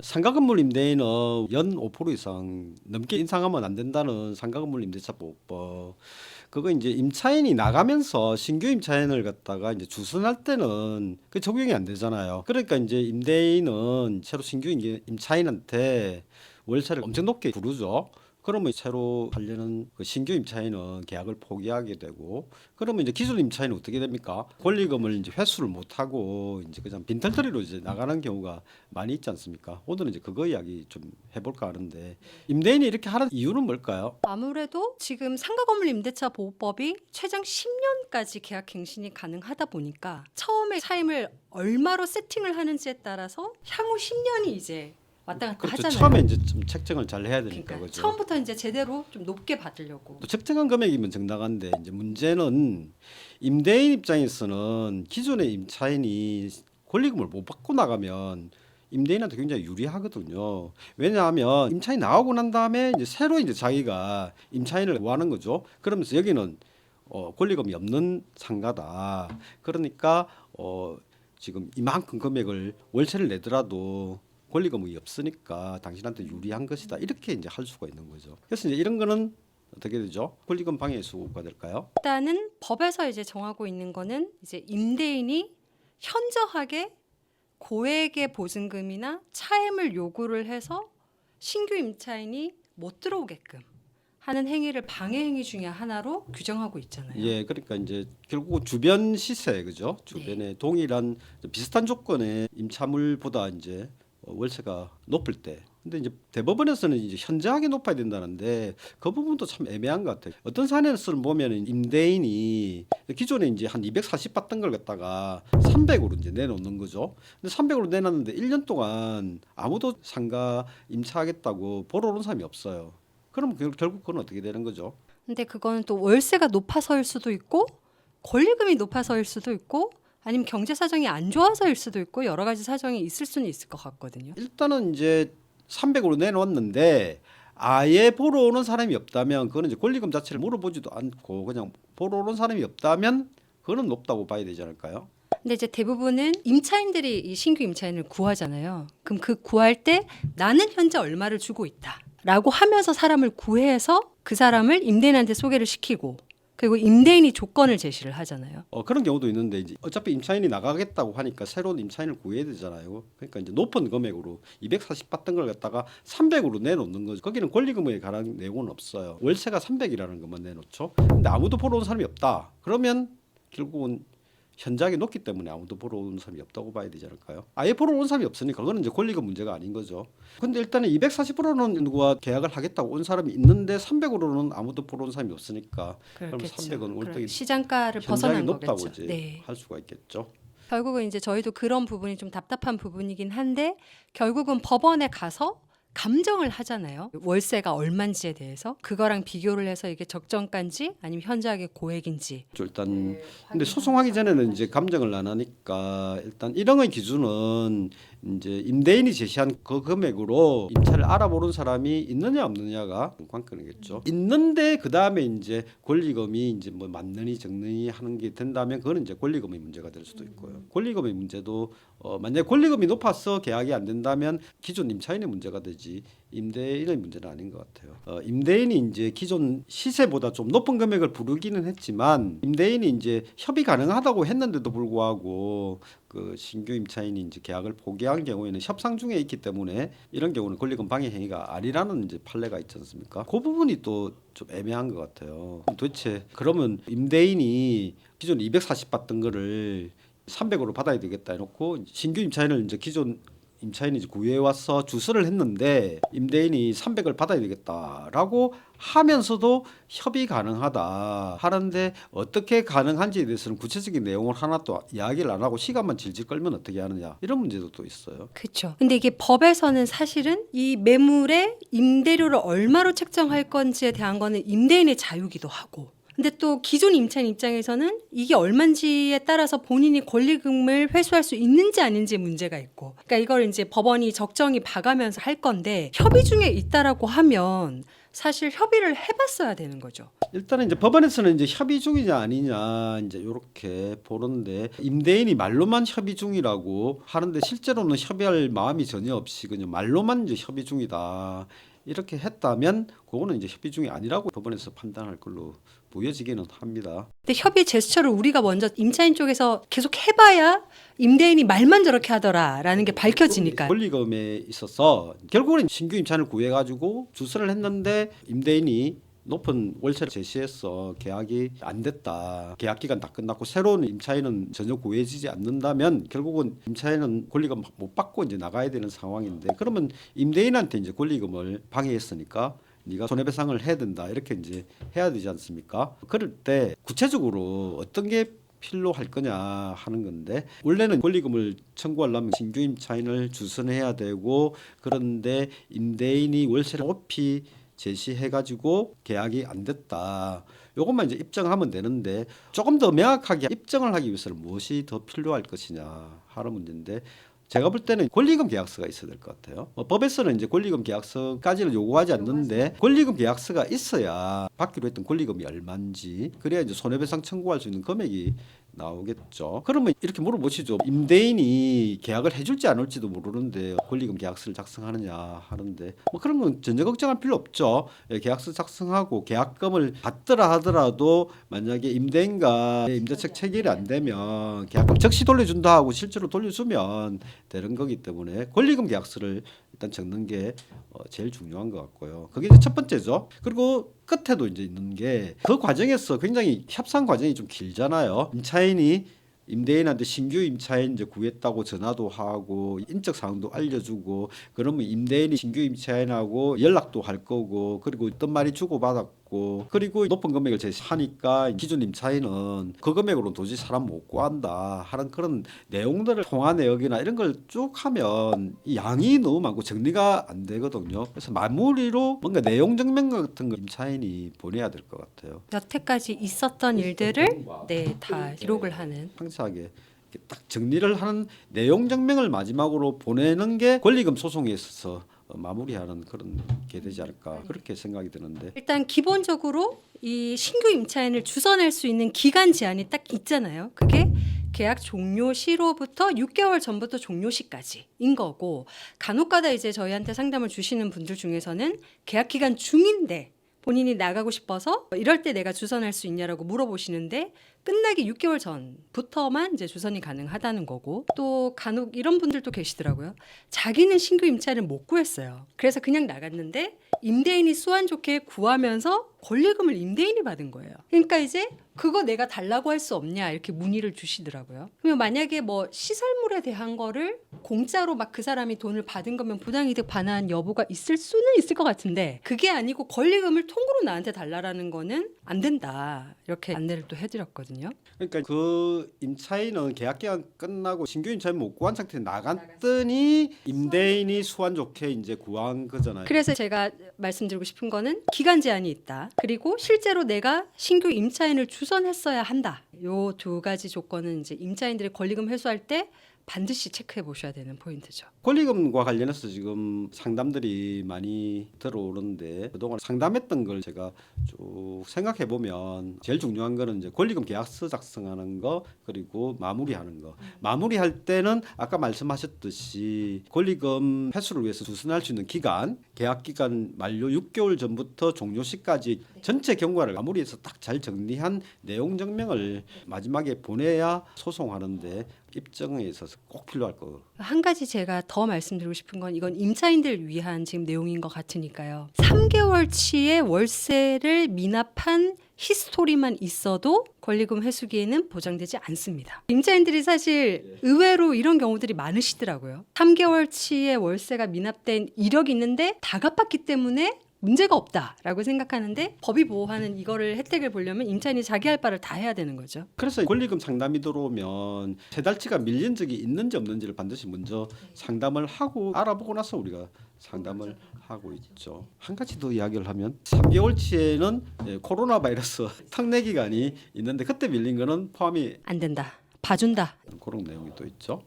상가 건물 임대인은 연 5% 이상 넘게 인상하면 안 된다는 상가 건물 임대차 보호법. 그거 이제 임차인이 나가면서 신규 임차인을 갖다가 이제 주선할 때는 그 적용이 안 되잖아요. 그러니까 이제 임대인은 새로 신규 임차인한테 월세를 엄청 높게 부르죠. 그러면 새로 하려는 그 신규 임차인은 계약을 포기하게 되고, 그러면 이제 기존 임차인은 어떻게 됩니까? 권리금을 이제 회수를 못 하고 이제 그냥 빈털터리로 이제 나가는 경우가 많이 있지 않습니까? 오늘은 이제 그거 이야기 좀 해볼까 하는데, 임대인이 이렇게 하는 이유는 뭘까요? 아무래도 지금 상가건물 임대차 보호법이 최장 10년까지 계약 갱신이 가능하다 보니까 처음에 차임을 얼마로 세팅을 하는지에 따라서 향후 10년이 이제 왔다 갔다 그렇죠. 하잖아요. 처음에 이제 좀 책정을 잘 해야 되니까 그러니까 그죠. 처음부터 이제 제대로 좀 높게 받으려고. 또 책정한 금액이면 정당한데 이제 문제는 임대인 입장에서는 기존의 임차인이 권리금을 못 받고 나가면 임대인한테 굉장히 유리하거든요. 왜냐하면 임차인 나오고 난 다음에 이제 새로 이제 자기가 임차인을 구하는 거죠. 그러면서 여기는 권리금이 없는 상가다. 그러니까 지금 이만큼 금액을 월세를 내더라도 권리금이 없으니까 당신한테 유리한 것이다. 이렇게 이제 할 수가 있는 거죠. 그래서 이제 이런 거는 어떻게 되죠? 권리금 방해 수가 될까요? 일단은 법에서 이제 정하고 있는 거는 이제 임대인이 현저하게 고액의 보증금이나 차임을 요구를 해서 신규 임차인이 못 들어오게끔 하는 행위를 방해 행위 중에 하나로 규정하고 있잖아요. 예, 그러니까 이제 결국 주변 시세 그죠? 주변에 동일한 비슷한 조건의 임차물보다 이제 월세가 높을 때. 근데 이제 대법원에서는 이제 현저하게 높아야 된다는데 그 부분도 참 애매한 것 같아요. 어떤 사례에서는 보면 임대인이 기존에 이제 한 240 받던 걸 갖다가 300으로 이제 내놓는 거죠. 근데 300으로 내놨는데 1년 동안 아무도 상가 임차하겠다고 보러 오는 사람이 없어요. 그럼 결국 그건 어떻게 되는 거죠? 근데 그거는 또 월세가 높아서일 수도 있고 권리금이 높아서일 수도 있고 아니면 경제 사정이 안 좋아서일 수도 있고 여러 가지 사정이 있을 수는 있을 것 같거든요. 일단은 이제 300으로 내놓았는데 아예 보러 오는 사람이 없다면 그거는 이제 권리금 자체를 물어보지도 않고 그냥 보러 오는 사람이 없다면 그거는 높다고 봐야 되지 않을까요? 근데 이제 대부분은 임차인들이 이 신규 임차인을 구하잖아요. 그럼 그 구할 때 나는 현재 얼마를 주고 있다라고 하면서 사람을 구해서 그 사람을 임대인한테 소개를 시키고 그리고 임대인이 조건을 제시를 하잖아요. 그런 경우도 있는데 이제 어차피 임차인이 나가겠다고 하니까 새로운 임차인을 구해야 되잖아요. 그러니까 이제 높은 금액으로 240 받던 걸 갖다가 300으로 내놓는 거죠. 거기는 권리금에 관한 내용은 없어요. 월세가 300이라는 것만 내놓죠. 근데 아무도 보러 온 사람이 없다. 그러면 결국은 현저하게 높기 때문에 아무도 보러 오는 사람이 없다고 봐야 되지 않을까요? 아예 보러 오는 사람이 없으니까 그거는 이제 권리금 문제가 아닌 거죠. 근데 일단은 240으로는 누가 계약을 하겠다고 온 사람이 있는데 300으로는 아무도 보러 온 사람이 없으니까 그럼 그렇겠죠. 300은 월등히 시장가를 현저하게 벗어난 높다고 거겠죠. 이제 네. 할 수가 있겠죠. 결국은 이제 저희도 그런 부분이 좀 답답한 부분이긴 한데 결국은 법원에 가서 감정을 하잖아요. 월세가 얼마인지에 대해서 그거랑 비교를 해서 이게 적정가인지 아니면 현저하게 고액인지. 일단 근데 소송하기 전에는 이제 감정을 안 하니까 일단 1억의 기준은 이제 임대인이 제시한 그 금액으로 임차를 알아보는 사람이 있느냐 없느냐가 관건이겠죠. 있는데 그 다음에 이제 권리금이 이제 뭐 많느니 적느니 하는 게 된다면 그거는 이제 권리금의 문제가 될 수도 있고요. 권리금의 문제도 만약 권리금이 높아서 계약이 안 된다면 기존 임차인의 문제가 되지 임대인의 문제는 아닌 것 같아요. 임대인이 이제 기존 시세보다 좀 높은 금액을 부르기는 했지만 임대인이 이제 협의 가능하다고 했는데도 불구하고 그 신규 임차인이 이제 계약을 포기한 경우에는 협상 중에 있기 때문에 이런 경우는 권리금 방해 행위가 아니라는 이제 판례가 있지 않습니까? 그 부분이 또 좀 애매한 것 같아요. 도대체 그러면 임대인이 기존 240 받던 거를 300으로 받아야 되겠다 해놓고 신규 임차인을 이제 기존 임차인이 구해 와서 주소를 했는데 임대인이 300을 받아야 되겠다라고 하면서도 협의 가능하다 하는데 어떻게 가능한지에 대해서는 구체적인 내용을 하나 또 이야기를 안 하고 시간만 질질 끌면 어떻게 하느냐 이런 문제도 또 있어요. 그렇죠. 근데 이게 법에서는 사실은 이 매물의 임대료를 얼마로 책정할 건지에 대한 거는 임대인의 자유기도 하고 근데 또 기존 임차인 입장에서는 이게 얼마인지에 따라서 본인이 권리금을 회수할 수 있는지 아닌지 문제가 있고, 그러니까 이걸 이제 법원이 적정히 봐가면서 할 건데 협의 중에 있다라고 하면 사실 협의를 해봤어야 되는 거죠. 일단은 이제 법원에서는 이제 협의 중이냐 아니냐 이제 이렇게 보는데, 임대인이 말로만 협의 중이라고 하는데 실제로는 협의할 마음이 전혀 없이 그냥 말로만 이제 협의 중이다 이렇게 했다면 그거는 이제 협의 중이 아니라고 법원에서 판단할 걸로 보여지기는 합니다. 근데 협의 제스처를 우리가 먼저 임차인 쪽에서 계속 해봐야 임대인이 말만 저렇게 하더라라는 게 밝혀지니까. 권리금에 있어서 결국은 신규 임차인을 구해가지고 주선을 했는데 임대인이 높은 월세를 제시해서 계약이 안 됐다. 계약 기간 다 끝났고 새로운 임차인은 전혀 구해지지 않는다면 결국은 임차인은 권리금 못 받고 이제 나가야 되는 상황인데, 그러면 임대인한테 이제 권리금을 방해했으니까 네가 손해배상을 해야 된다 이렇게 이제 해야 되지 않습니까? 그럴 때 구체적으로 어떤 게 필요할 거냐 하는 건데, 원래는 권리금을 청구하려면 신규 임차인을 주선해야 되고, 그런데 임대인이 월세를 높이 제시해가지고 계약이 안 됐다. 요것만 이제 입증하면 되는데, 조금 더 명확하게 입증을 하기 위해서는 무엇이 더 필요할 것이냐 하는 문제인데, 제가 볼 때는 권리금 계약서가 있어야 될 것 같아요. 법에서는 이제 권리금 계약서까지는 요구하지 않는데 권리금 계약서가 있어야 받기로 했던 권리금이 얼마인지, 그래야 이제 손해배상 청구할 수 있는 금액이 나오겠죠. 그러면 이렇게 물어보시죠. 임대인이 계약을 해줄지 안 할지도 모르는데 권리금 계약서를 작성하느냐 하는데, 뭐 그런 건 전혀 걱정할 필요 없죠. 예, 계약서 작성하고 계약금을 받더라 하더라도 만약에 임대인과 임대차 체결이 안 되면 계약금 즉시 돌려준다 하고 실제로 돌려주면 되는 거기 때문에 권리금 계약서를 일단 적는 게 제일 중요한 것 같고요. 그게 이제 첫 번째죠. 그리고 끝에도 이제 있는 게, 그 과정에서 굉장히 협상 과정이 좀 길잖아요. 임차인이 임대인한테 신규 임차인 이제 구했다고 전화도 하고 인적 사항도 알려주고, 그러면 임대인이 신규 임차인하고 연락도 할 거고, 그리고 어떤 말이 주고받았고, 그리고 높은 금액을 제시하니까 기존 임차인은 그 금액으로 도저히 사람 못 구한다 하는 그런 내용들을 통화 내역이나 이런 걸 쭉 하면 이 양이 너무 많고 정리가 안 되거든요. 그래서 마무리로 뭔가 내용 증명 같은 거 임차인이 보내야 될 것 같아요. 여태까지 있었던 일들을 다 기록을 하는. 상세하게 이렇게 딱 정리를 하는 내용 증명을 마지막으로 보내는 게 권리금 소송에 있어서 마무리하는 그런 게 되지 않을까, 그렇게 생각이 드는데, 일단 기본적으로 이 신규 임차인을 주선할 수 있는 기간 제한이 딱 있잖아요. 그게 계약 종료 시로부터 6개월 전부터 종료 시까지인 거고, 간혹가다 이제 저희한테 상담을 주시는 분들 중에서는 계약 기간 중인데 본인이 나가고 싶어서 이럴 때 내가 주선할 수 있냐라고 물어보시는데, 끝나기 6개월 전부터만 이제 주선이 가능하다는 거고, 또 간혹 이런 분들도 계시더라고요. 자기는 신규 임차인을 못 구했어요. 그래서 그냥 나갔는데 임대인이 수완 좋게 구하면서 권리금을 임대인이 받은 거예요. 그러니까 이제 그거 내가 달라고 할 수 없냐 이렇게 문의를 주시더라고요. 그러면 만약에 뭐 시설물에 대한 거를 공짜로 막 그 사람이 돈을 받은 거면 부당이득 반환 여부가 있을 수는 있을 것 같은데, 그게 아니고 권리금을 통으로 나한테 달라라는 거는 안 된다 이렇게 안내를 또 해드렸거든요. 그러니까 그 임차인은 계약 기간 끝나고 신규 임차인 못 구한 상태에 나갔더니 임대인이 수완 좋게 이제 구한 거잖아요. 그래서 제가 말씀드리고 싶은 거는 기간 제한이 있다. 그리고 실제로 내가 신규 임차인을 주선했어야 한다. 요 두 가지 조건은 이제 임차인들의 권리금 회수할 때 반드시 체크해 보셔야 되는 포인트죠. 권리금과 관련해서 지금 상담들이 많이 들어오는데, 그동안 상담했던 걸 제가 쭉 생각해 보면 제일 중요한 거는 이제 권리금 계약서 작성하는 거, 그리고 마무리하는 거. 마무리할 때는 아까 말씀하셨듯이 권리금 회수를 위해서 주선할 수 있는 기간, 계약 기간 만료 6개월 전부터 종료 시까지 전체 경과를 마무리해서 딱 잘 정리한 내용 증명을 마지막에 보내야 소송하는데 입증에 있어서 꼭 필요할 거. 한 가지 제가 더 말씀드리고 싶은 건, 이건 임차인들 위한 지금 내용인 것 같으니까요. 3개월치의 월세를 미납한 히스토리만 있어도 권리금 회수기에는 보장되지 않습니다. 임차인들이 사실 의외로 이런 경우들이 많으시더라고요. 3개월치의 월세가 미납된 이력이 있는데 다 갚았기 때문에 문제가 없다라고 생각하는데 법이 보호하는 이거를 혜택을 보려면 임차인이 자기 할 바를 다 해야 되는 거죠. 그래서 권리금 상담이 들어오면 세 달치가 밀린 적이 있는지 없는지를 반드시 먼저 상담을 하고 알아보고 나서 우리가 상담을 하고 있죠. 한 가지 더 이야기를 하면 3개월치에는 코로나 바이러스 특례 기간이 있는데 그때 밀린 거는 포함이 안 된다. 봐준다. 그런 내용이 또 있죠.